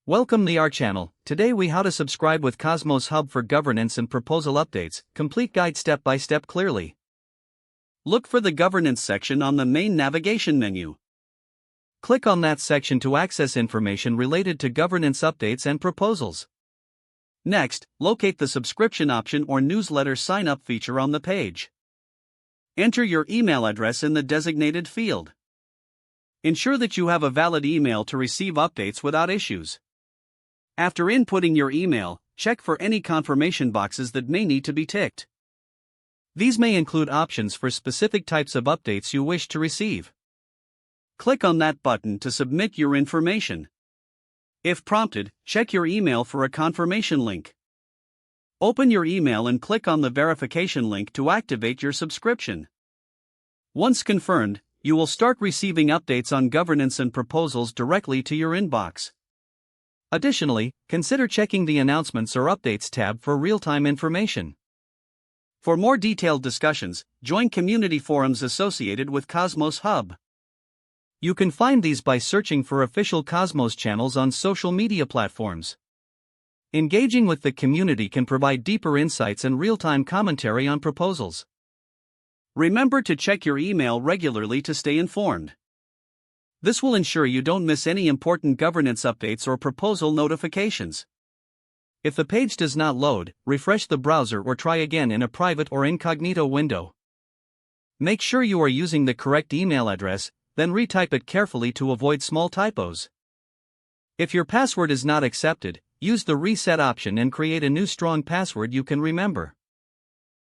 Welcome to our channel. Today we how to subscribe with Cosmos Hub for governance and proposal updates. Complete guide step by step clearly. Look for the governance section on the main navigation menu. Click on that section to access information related to governance updates and proposals. Next, locate the subscription option or newsletter sign-up feature on the page. Enter your email address in the designated field. Ensure that you have a valid email to receive updates without issues. After inputting your email, check for any confirmation boxes that may need to be ticked. These may include options for specific types of updates you wish to receive. Click on that button to submit your information. If prompted, check your email for a confirmation link. Open your email and click on the verification link to activate your subscription. Once confirmed, you will start receiving updates on governance and proposals directly to your inbox. Additionally, consider checking the Announcements or Updates tab for real-time information. For more detailed discussions, join community forums associated with Cosmos Hub. You can find these by searching for official Cosmos channels on social media platforms. Engaging with the community can provide deeper insights and real-time commentary on proposals. Remember to check your email regularly to stay informed. This will ensure you don't miss any important governance updates or proposal notifications. If the page does not load, refresh the browser or try again in a private or incognito window. Make sure you are using the correct email address, then retype it carefully to avoid small typos. If your password is not accepted, use the reset option and create a new strong password you can remember.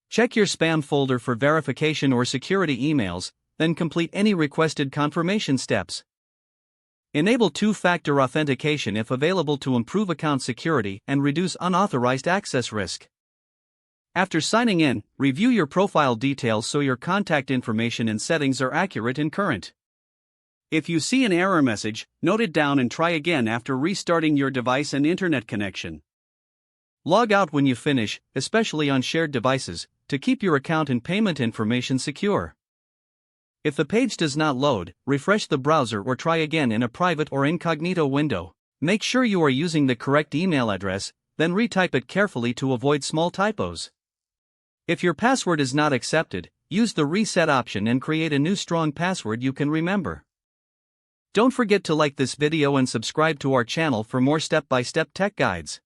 Check your spam folder for verification or security emails, then complete any requested confirmation steps. Enable two-factor authentication if available to improve account security and reduce unauthorized access risk. After signing in, review your profile details so your contact information and settings are accurate and current. If you see an error message, note it down and try again after restarting your device and internet connection. Log out when you finish, especially on shared devices, to keep your account and payment information secure. If the page does not load, refresh the browser or try again in a private or incognito window. Make sure you are using the correct email address, then retype it carefully to avoid small typos. If your password is not accepted, use the reset option and create a new strong password you can remember. Don't forget to like this video and subscribe to our channel for more step-by-step tech guides.